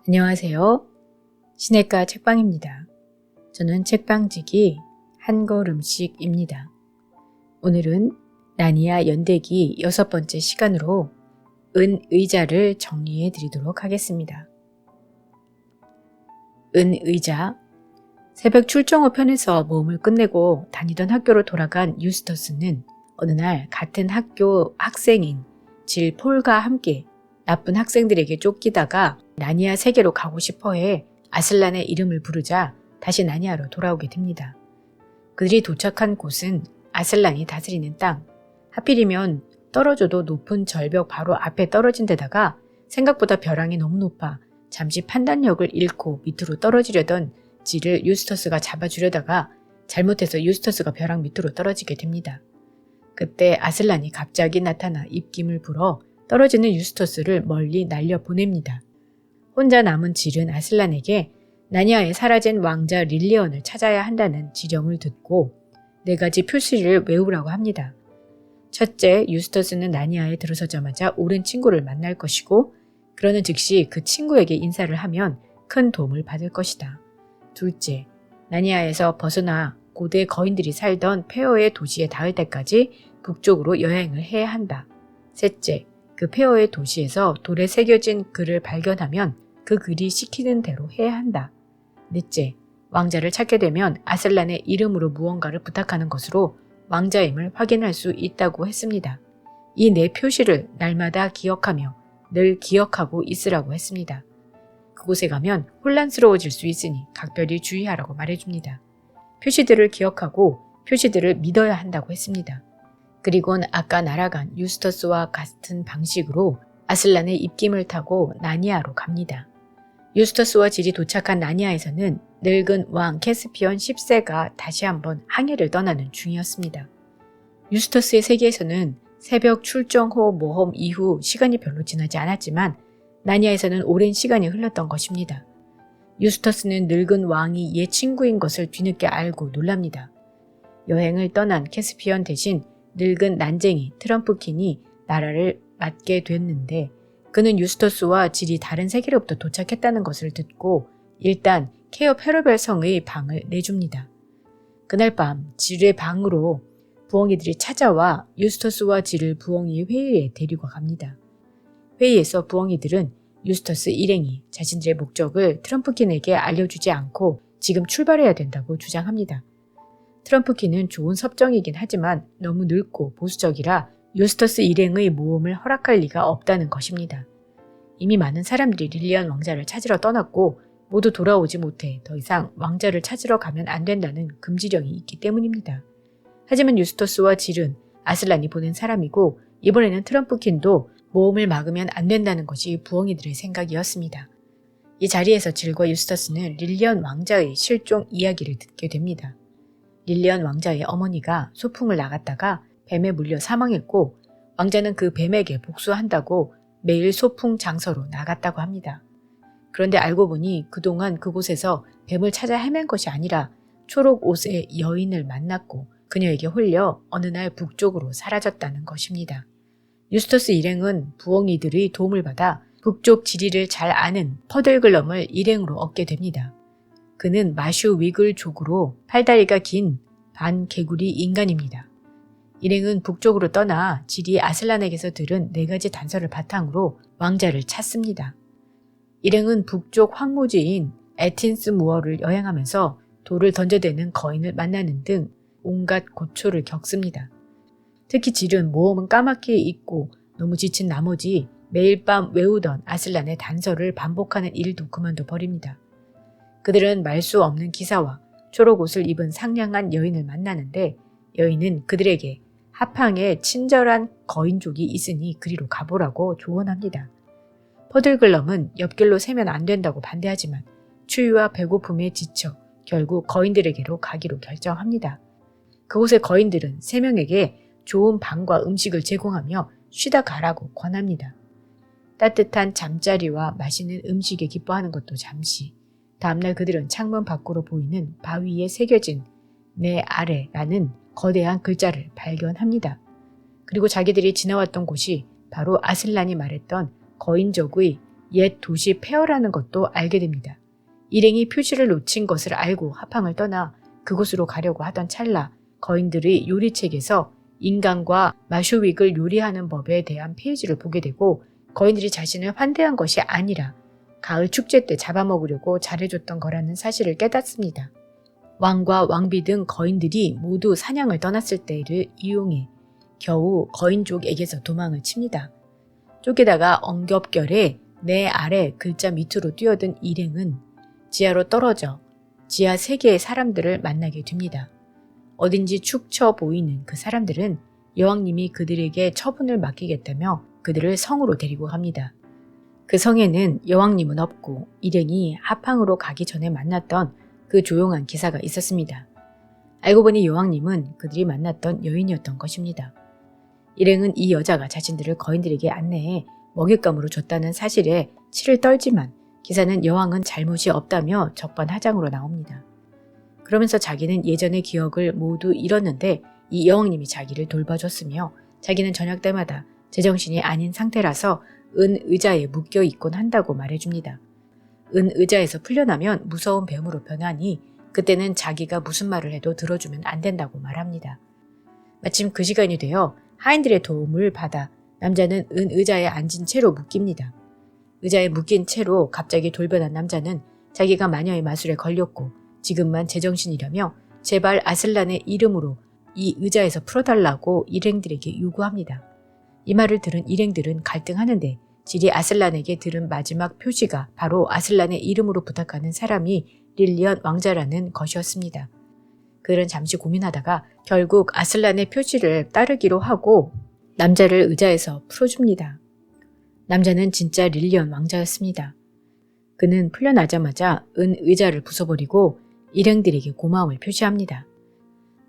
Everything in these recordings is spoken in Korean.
안녕하세요. 시냇가 책방입니다. 저는 책방지기 한걸음씩입니다. 오늘은 나니아 연대기 6번째 시간으로 은의자를 정리해 드리도록 하겠습니다. 은의자. 새벽 출정 후 편에서 모험을 끝내고 다니던 학교로 돌아간 유스터스는 어느 날 같은 학교 학생인 질 폴과 함께 나쁜 학생들에게 쫓기다가 나니아 세계로 가고 싶어해 아슬란의 이름을 부르자 다시 나니아로 돌아오게 됩니다. 그들이 도착한 곳은 아슬란이 다스리는 땅. 하필이면 떨어져도 높은 절벽 바로 앞에 떨어진 데다가 생각보다 벼랑이 너무 높아 잠시 판단력을 잃고 밑으로 떨어지려던 질을 유스터스가 잡아주려다가 잘못해서 유스터스가 벼랑 밑으로 떨어지게 됩니다. 그때 아슬란이 갑자기 나타나 입김을 불어 떨어지는 유스터스를 멀리 날려보냅니다. 혼자 남은 질은 아슬란에게 나니아에 사라진 왕자 릴리언을 찾아야 한다는 지령을 듣고 4가지 표시를 외우라고 합니다. 첫째, 유스터스는 나니아에 들어서자마자 옳은 친구를 만날 것이고 그러는 즉시 그 친구에게 인사를 하면 큰 도움을 받을 것이다. 둘째, 나니아에서 벗어나 고대 거인들이 살던 페어의 도시에 닿을 때까지 북쪽으로 여행을 해야 한다. 셋째, 그 페어의 도시에서 돌에 새겨진 글을 발견하면 그 글이 시키는 대로 해야 한다. 넷째, 왕자를 찾게 되면 아슬란의 이름으로 무언가를 부탁하는 것으로 왕자임을 확인할 수 있다고 했습니다. 이 4표시를 날마다 기억하며 늘 기억하고 있으라고 했습니다. 그곳에 가면 혼란스러워질 수 있으니 각별히 주의하라고 말해줍니다. 표시들을 기억하고 표시들을 믿어야 한다고 했습니다. 그리곤 아까 날아간 유스터스와 같은 방식으로 아슬란의 입김을 타고 나니아로 갑니다. 유스터스와 질이 도착한 나니아에서는 늙은 왕 캐스피언 10세가 다시 한번 항해를 떠나는 중이었습니다. 유스터스의 세계에서는 새벽 출정 후 모험 이후 시간이 별로 지나지 않았지만 나니아에서는 오랜 시간이 흘렀던 것입니다. 유스터스는 늙은 왕이 옛 친구인 것을 뒤늦게 알고 놀랍니다. 여행을 떠난 캐스피언 대신 늙은 난쟁이 트럼프킨이 나라를 맡게 됐는데 그는 유스터스와 질이 다른 세계로부터 도착했다는 것을 듣고 일단 케어 페르벨 성의 방을 내줍니다. 그날 밤 질의 방으로 부엉이들이 찾아와 유스터스와 질을 부엉이 회의에 데리고 갑니다. 회의에서 부엉이들은 유스터스 일행이 자신들의 목적을 트럼프킨에게 알려주지 않고 지금 출발해야 된다고 주장합니다. 트럼프킨은 좋은 섭정이긴 하지만 너무 늙고 보수적이라 유스터스 일행의 모험을 허락할 리가 없다는 것입니다. 이미 많은 사람들이 릴리언 왕자를 찾으러 떠났고 모두 돌아오지 못해 더 이상 왕자를 찾으러 가면 안 된다는 금지령이 있기 때문입니다. 하지만 유스터스와 질은 아슬란이 보낸 사람이고 이번에는 트럼프킨도 모험을 막으면 안 된다는 것이 부엉이들의 생각이었습니다. 이 자리에서 질과 유스터스는 릴리언 왕자의 실종 이야기를 듣게 됩니다. 릴리언 왕자의 어머니가 소풍을 나갔다가 뱀에 물려 사망했고 왕자는 그 뱀에게 복수한다고 매일 소풍 장소로 나갔다고 합니다. 그런데 알고 보니 그동안 그곳에서 뱀을 찾아 헤맨 것이 아니라 초록 옷의 여인을 만났고 그녀에게 홀려 어느 날 북쪽으로 사라졌다는 것입니다. 유스터스 일행은 부엉이들의 도움을 받아 북쪽 지리를 잘 아는 퍼들글럼을 일행으로 얻게 됩니다. 그는 마슈 위글족으로 팔다리가 긴 반개구리 인간입니다. 일행은 북쪽으로 떠나 질이 아슬란에게서 들은 4가지 단서를 바탕으로 왕자를 찾습니다. 일행은 북쪽 황무지인 에틴스 무어를 여행하면서 돌을 던져대는 거인을 만나는 등 온갖 고초를 겪습니다. 특히 질은 모험은 까맣게 잊고 너무 지친 나머지 매일 밤 외우던 아슬란의 단서를 반복하는 일도 그만둬 버립니다. 그들은 말 수 없는 기사와 초록 옷을 입은 상냥한 여인을 만나는데 여인은 그들에게 하팡에 친절한 거인족이 있으니 그리로 가보라고 조언합니다. 퍼들글럼은 옆길로 새면 안 된다고 반대하지만 추위와 배고픔에 지쳐 결국 거인들에게로 가기로 결정합니다. 그곳의 거인들은 3명에게 좋은 방과 음식을 제공하며 쉬다 가라고 권합니다. 따뜻한 잠자리와 맛있는 음식에 기뻐하는 것도 잠시. 다음날 그들은 창문 밖으로 보이는 바위에 새겨진 내 아래라는 거대한 글자를 발견합니다. 그리고 자기들이 지나왔던 곳이 바로 아슬란이 말했던 거인족의 옛 도시 폐허라는 것도 알게 됩니다. 일행이 표지를 놓친 것을 알고 하팡을 떠나 그곳으로 가려고 하던 찰나 거인들의 요리책에서 인간과 마쇼윅을 요리하는 법에 대한 페이지를 보게 되고 거인들이 자신을 환대한 것이 아니라 가을 축제 때 잡아먹으려고 잘해줬던 거라는 사실을 깨닫습니다. 왕과 왕비 등 거인들이 모두 사냥을 떠났을 때를 이용해 겨우 거인족에게서 도망을 칩니다. 쫓기다가 엉겹결에 내 아래 글자 밑으로 뛰어든 일행은 지하로 떨어져 지하 세계의 사람들을 만나게 됩니다. 어딘지 축 처 보이는 그 사람들은 여왕님이 그들에게 처분을 맡기겠다며 그들을 성으로 데리고 갑니다. 그 성에는 여왕님은 없고 일행이 하팡으로 가기 전에 만났던 그 조용한 기사가 있었습니다. 알고 보니 여왕님은 그들이 만났던 여인이었던 것입니다. 일행은 이 여자가 자신들을 거인들에게 안내해 먹잇감으로 줬다는 사실에 치를 떨지만 기사는 여왕은 잘못이 없다며 적반하장으로 나옵니다. 그러면서 자기는 예전의 기억을 모두 잃었는데 이 여왕님이 자기를 돌봐줬으며 자기는 저녁 때마다 제정신이 아닌 상태라서 은 의자에 묶여 있곤 한다고 말해줍니다. 은 의자에서 풀려나면 무서운 뱀으로 변하니 그때는 자기가 무슨 말을 해도 들어주면 안 된다고 말합니다. 마침 그 시간이 되어 하인들의 도움을 받아 남자는 은 의자에 앉은 채로 묶입니다. 의자에 묶인 채로 갑자기 돌변한 남자는 자기가 마녀의 마술에 걸렸고 지금만 제정신이라며 제발 아슬란의 이름으로 이 의자에서 풀어달라고 일행들에게 요구합니다. 이 말을 들은 일행들은 갈등하는데 질이 아슬란에게 들은 마지막 표시가 바로 아슬란의 이름으로 부탁하는 사람이 릴리언 왕자라는 것이었습니다. 그들은 잠시 고민하다가 결국 아슬란의 표시를 따르기로 하고 남자를 의자에서 풀어줍니다. 남자는 진짜 릴리언 왕자였습니다. 그는 풀려나자마자 은 의자를 부숴버리고 일행들에게 고마움을 표시합니다.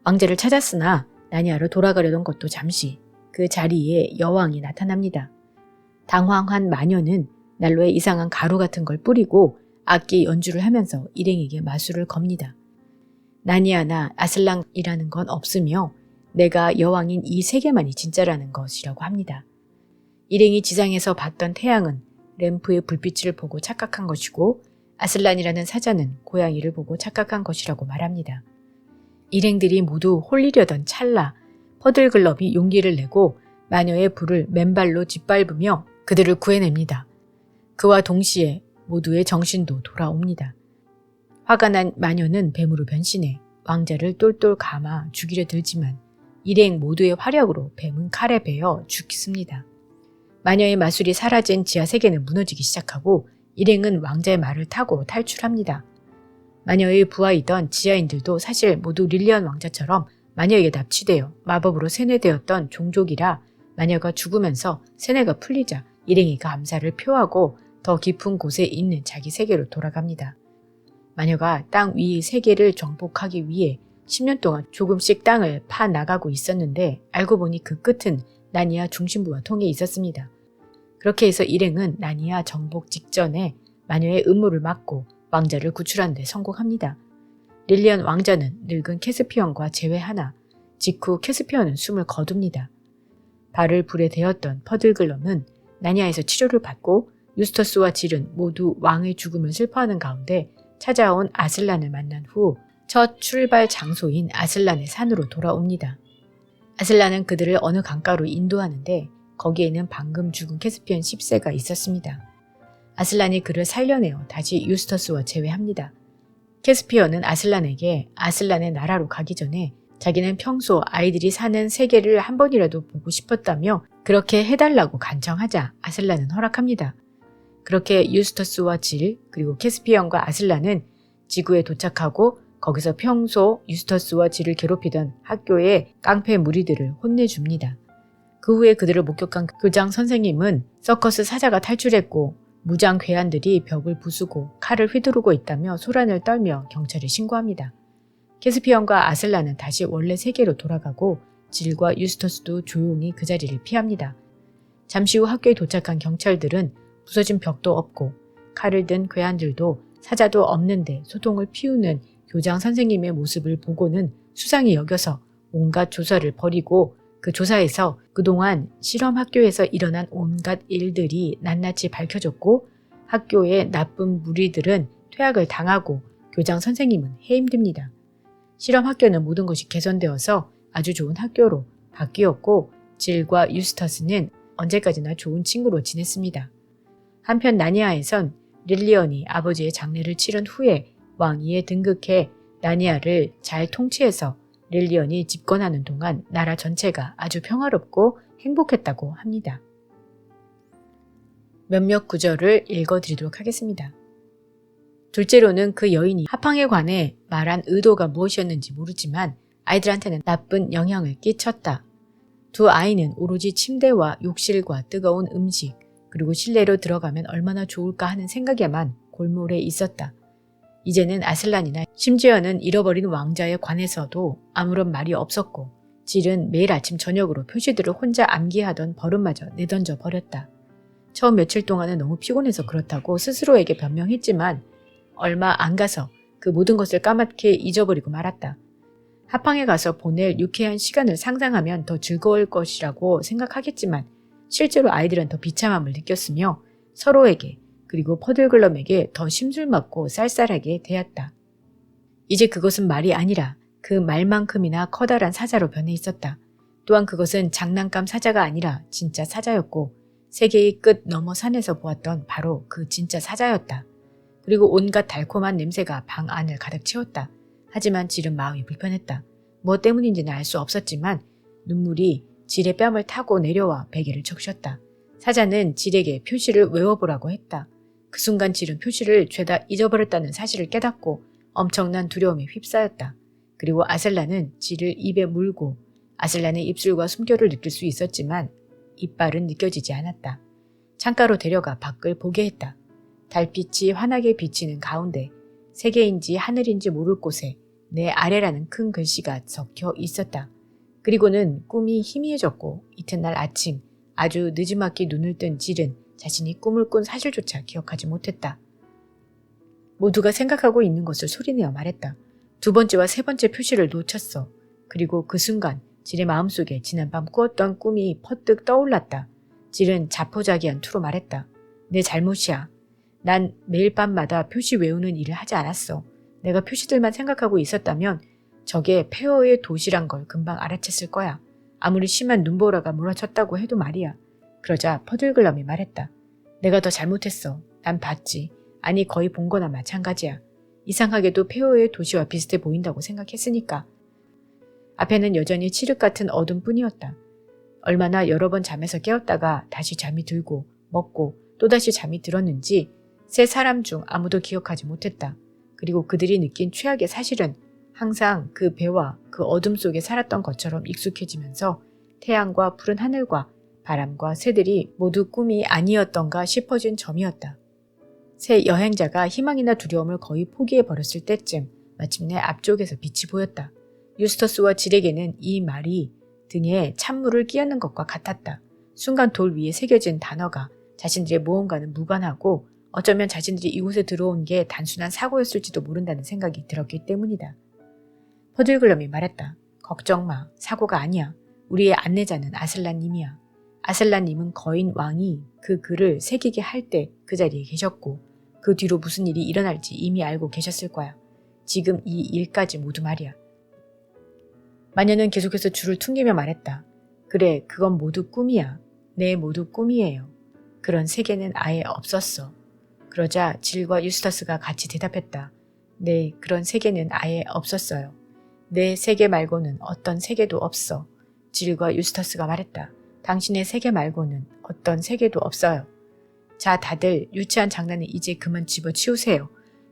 왕자를 찾았으나 나니아로 돌아가려던 것도 잠시 그 자리에 여왕이 나타납니다. 당황한 마녀는 난로에 이상한 가루 같은 걸 뿌리고 악기 연주를 하면서 일행에게 마술을 겁니다. 나니아나 아슬랑이라는 건 없으며 내가 여왕인 이 세계만이 진짜라는 것이라고 합니다. 일행이 지상에서 봤던 태양은 램프의 불빛을 보고 착각한 것이고 아슬란이라는 사자는 고양이를 보고 착각한 것이라고 말합니다. 일행들이 모두 홀리려던 찰나 퍼들글럼이 용기를 내고 마녀의 불을 맨발로 짓밟으며 그들을 구해냅니다. 그와 동시에 모두의 정신도 돌아옵니다. 화가 난 마녀는 뱀으로 변신해 왕자를 똘똘 감아 죽이려 들지만 일행 모두의 화력으로 뱀은 칼에 베어 죽습니다. 마녀의 마술이 사라진 지하 세계는 무너지기 시작하고 일행은 왕자의 말을 타고 탈출합니다. 마녀의 부하이던 지하인들도 사실 모두 릴리언 왕자처럼 마녀에게 납치되어 마법으로 세뇌되었던 종족이라 마녀가 죽으면서 세뇌가 풀리자 일행이가 암살을 표하고 더 깊은 곳에 있는 자기 세계로 돌아갑니다. 마녀가 땅 위의 세계를 정복하기 위해 10년 동안 조금씩 땅을 파 나가고 있었는데 알고 보니 그 끝은 나니아 중심부와 통해 있었습니다. 그렇게 해서 일행은 나니아 정복 직전에 마녀의 음모를 막고 왕자를 구출하는 데 성공합니다. 릴리언 왕자는 늙은 캐스피언과 제외하나 직후 캐스피언은 숨을 거둡니다. 발을 불에 대었던 퍼들글럼은 나니아에서 치료를 받고 유스터스와 질은 모두 왕의 죽음을 슬퍼하는 가운데 찾아온 아슬란을 만난 후 첫 출발 장소인 아슬란의 산으로 돌아옵니다. 아슬란은 그들을 어느 강가로 인도하는데 거기에는 방금 죽은 캐스피언 10세가 있었습니다. 아슬란이 그를 살려내어 다시 유스터스와 재회합니다. 캐스피언은 아슬란에게 아슬란의 나라로 가기 전에 자기는 평소 아이들이 사는 세계를 한 번이라도 보고 싶었다며 그렇게 해달라고 간청하자 아슬란은 허락합니다. 그렇게 유스터스와 질 그리고 캐스피언과 아슬란은 지구에 도착하고 거기서 평소 유스터스와 질을 괴롭히던 학교의 깡패 무리들을 혼내줍니다. 그 후에 그들을 목격한 교장 선생님은 서커스 사자가 탈출했고 무장 괴한들이 벽을 부수고 칼을 휘두르고 있다며 소란을 떨며 경찰에 신고합니다. 캐스피언과 아슬란은 다시 원래 세계로 돌아가고 질과 유스터스도 조용히 그 자리를 피합니다. 잠시 후 학교에 도착한 경찰들은 부서진 벽도 없고 칼을 든 괴한들도 사자도 없는데 소동을 피우는 교장 선생님의 모습을 보고는 수상히 여겨서 온갖 조사를 벌이고 그 조사에서 그동안 실험 학교에서 일어난 온갖 일들이 낱낱이 밝혀졌고 학교의 나쁜 무리들은 퇴학을 당하고 교장 선생님은 해임됩니다. 실험 학교는 모든 것이 개선되어서 아주 좋은 학교로 바뀌었고 질과 유스터스는 언제까지나 좋은 친구로 지냈습니다. 한편 나니아에선 릴리언이 아버지의 장례를 치른 후에 왕위에 등극해 나니아를 잘 통치해서 릴리언이 집권하는 동안 나라 전체가 아주 평화롭고 행복했다고 합니다. 몇몇 구절을 읽어드리도록 하겠습니다. 둘째로는 그 여인이 하팡에 관해 말한 의도가 무엇이었는지 모르지만 아이들한테는 나쁜 영향을 끼쳤다. 두 아이는 오로지 침대와 욕실과 뜨거운 음식 그리고 실내로 들어가면 얼마나 좋을까 하는 생각에만 골몰해 있었다. 이제는 아슬란이나 심지어는 잃어버린 왕자에 관해서도 아무런 말이 없었고 질은 매일 아침 저녁으로 표시들을 혼자 암기하던 버릇마저 내던져 버렸다. 처음 며칠 동안은 너무 피곤해서 그렇다고 스스로에게 변명했지만 얼마 안 가서 그 모든 것을 까맣게 잊어버리고 말았다. 하팡에 가서 보낼 유쾌한 시간을 상상하면 더 즐거울 것이라고 생각하겠지만 실제로 아이들은 더 비참함을 느꼈으며 서로에게 그리고 퍼들글럼에게 더 심술맞고 쌀쌀하게 대했다. 이제 그것은 말이 아니라 그 말만큼이나 커다란 사자로 변해 있었다. 또한 그것은 장난감 사자가 아니라 진짜 사자였고 세계의 끝 너머 산에서 보았던 바로 그 진짜 사자였다. 그리고 온갖 달콤한 냄새가 방 안을 가득 채웠다. 하지만 질은 마음이 불편했다. 뭐 때문인지는 알 수 없었지만 눈물이 질의 뺨을 타고 내려와 베개를 적셨다. 사자는 질에게 표시를 외워보라고 했다. 그 순간 질은 표시를 죄다 잊어버렸다는 사실을 깨닫고 엄청난 두려움에 휩싸였다. 그리고 아슬란은 질을 입에 물고 아슬란의 입술과 숨결을 느낄 수 있었지만 이빨은 느껴지지 않았다. 창가로 데려가 밖을 보게 했다. 달빛이 환하게 비치는 가운데 세계인지 하늘인지 모를 곳에 내 아래라는 큰 글씨가 적혀 있었다. 그리고는 꿈이 희미해졌고 이튿날 아침 아주 늦지막히 눈을 뜬 질은 자신이 꿈을 꾼 사실조차 기억하지 못했다. 모두가 생각하고 있는 것을 소리내어 말했다. 두 번째와 세 번째 표시를 놓쳤어. 그리고 그 순간 질의 마음속에 지난밤 꾸었던 꿈이 퍼뜩 떠올랐다. 질은 자포자기한 투로 말했다. 내 잘못이야. 난 매일 밤마다 표시 외우는 일을 하지 않았어. 내가 표시들만 생각하고 있었다면 저게 폐허의 도시란 걸 금방 알아챘을 거야. 아무리 심한 눈보라가 몰아쳤다고 해도 말이야. 그러자 퍼들글럼이 말했다. 내가 더 잘못했어. 난 봤지. 아니 거의 본 거나 마찬가지야. 이상하게도 폐허의 도시와 비슷해 보인다고 생각했으니까. 앞에는 여전히 칠흑 같은 어둠뿐이었다. 얼마나 여러 번 잠에서 깨었다가 다시 잠이 들고 먹고 또다시 잠이 들었는지 세 사람 중 아무도 기억하지 못했다. 그리고 그들이 느낀 최악의 사실은 항상 그 배와 그 어둠 속에 살았던 것처럼 익숙해지면서 태양과 푸른 하늘과 바람과 새들이 모두 꿈이 아니었던가 싶어진 점이었다. 새 여행자가 희망이나 두려움을 거의 포기해버렸을 때쯤 마침내 앞쪽에서 빛이 보였다. 유스터스와 질에게는 이 말이 등에 찬물을 끼얹는 것과 같았다. 순간 돌 위에 새겨진 단어가 자신들의 무언가는 무관하고 어쩌면 자신들이 이곳에 들어온 게 단순한 사고였을지도 모른다는 생각이 들었기 때문이다. 퍼들글럼이 말했다. 걱정 마. 사고가 아니야. 우리의 안내자는 아슬란님이야. 아슬란님은 거인 왕이 그 글을 새기게 할 때 그 자리에 계셨고 그 뒤로 무슨 일이 일어날지 이미 알고 계셨을 거야. 지금 이 일까지 모두 말이야. 마녀는 계속해서 줄을 퉁기며 말했다. 그래, 그건 모두 꿈이야. 네, 모두 꿈이에요. 그런 세계는 아예 없었어. 그러자 질과 유스터스가 같이 대답했다. 네, 그런 세계는 아예 없었어요. 내 세계 말고는 어떤 세계도 없어. 질과 유스터스가 말했다. 당신의 세계 말고는 어떤 세계도 없어요. 자, 다들 유치한 장난은 이제 그만 집어치우세요.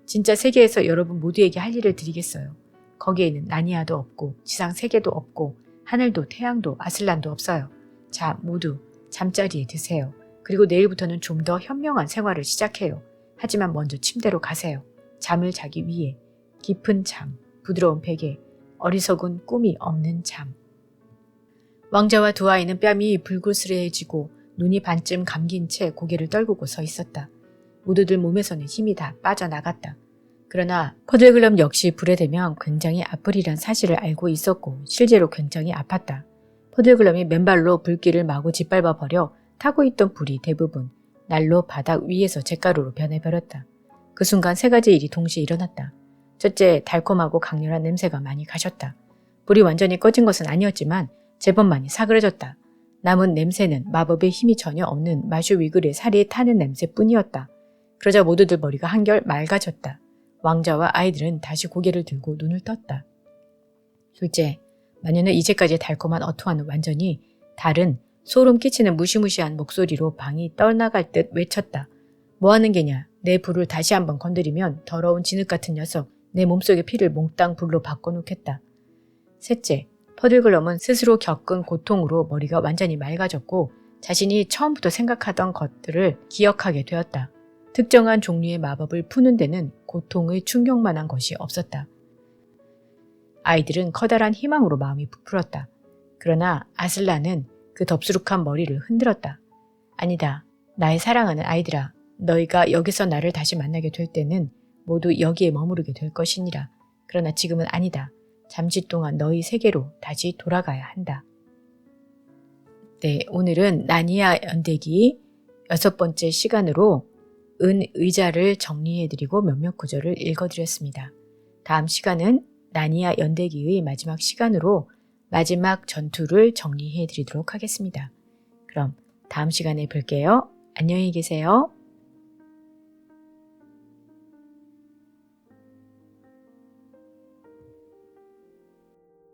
진짜 세계에서 여러분 모두에게 할 일을 드리겠어요. 거기에는 나니아도 없고 지상 세계도 없고 하늘도 태양도 아슬란도 없어요. 자, 모두 잠자리에 드세요. 그리고 내일부터는 좀 더 현명한 생활을 시작해요. 하지만 먼저 침대로 가세요. 잠을 자기 위해 깊은 잠, 부드러운 베개, 어리석은 꿈이 없는 잠. 왕자와 두 아이는 뺨이 불그스레해지고 눈이 반쯤 감긴 채 고개를 떨구고 서 있었다. 모두들 몸에서는 힘이 다 빠져나갔다. 그러나 퍼들글럼 역시 불에 대면 굉장히 아프리란 사실을 알고 있었고 실제로 굉장히 아팠다. 퍼들글럼이 맨발로 불길을 마구 짓밟아 버려 타고 있던 불이 대부분 날로 바닥 위에서 잿가루로 변해버렸다. 그 순간 세 가지 일이 동시에 일어났다. 첫째, 달콤하고 강렬한 냄새가 많이 가셨다. 불이 완전히 꺼진 것은 아니었지만 제법 많이 사그러졌다. 남은 냄새는 마법의 힘이 전혀 없는 마슈 위글의 살이 타는 냄새뿐이었다. 그러자 모두들 머리가 한결 맑아졌다. 왕자와 아이들은 다시 고개를 들고 눈을 떴다. 둘째, 마녀는 이제까지의 달콤한 어투와는 완전히 다른 소름 끼치는 무시무시한 목소리로 방이 떠나갈 듯 외쳤다. 뭐하는 게냐? 내 불을 다시 한번 건드리면 더러운 진흙 같은 녀석, 내 몸속의 피를 몽땅 불로 바꿔놓겠다. 셋째, 퍼들글럼은 스스로 겪은 고통으로 머리가 완전히 맑아졌고 자신이 처음부터 생각하던 것들을 기억하게 되었다. 특정한 종류의 마법을 푸는 데는 고통의 충격만한 것이 없었다. 아이들은 커다란 희망으로 마음이 부풀었다. 그러나 아슬란은 그 덥수룩한 머리를 흔들었다. 아니다. 나의 사랑하는 아이들아. 너희가 여기서 나를 다시 만나게 될 때는 모두 여기에 머무르게 될 것이니라. 그러나 지금은 아니다. 잠시 동안 너희 세계로 다시 돌아가야 한다. 네, 오늘은 나니아 연대기 6번째 시간으로 의자를 정리해드리고 몇몇 구절을 읽어드렸습니다. 다음 시간은 나니아 연대기의 마지막 시간으로 마지막 전투를 정리해드리도록 하겠습니다. 그럼 다음 시간에 뵐게요. 안녕히 계세요.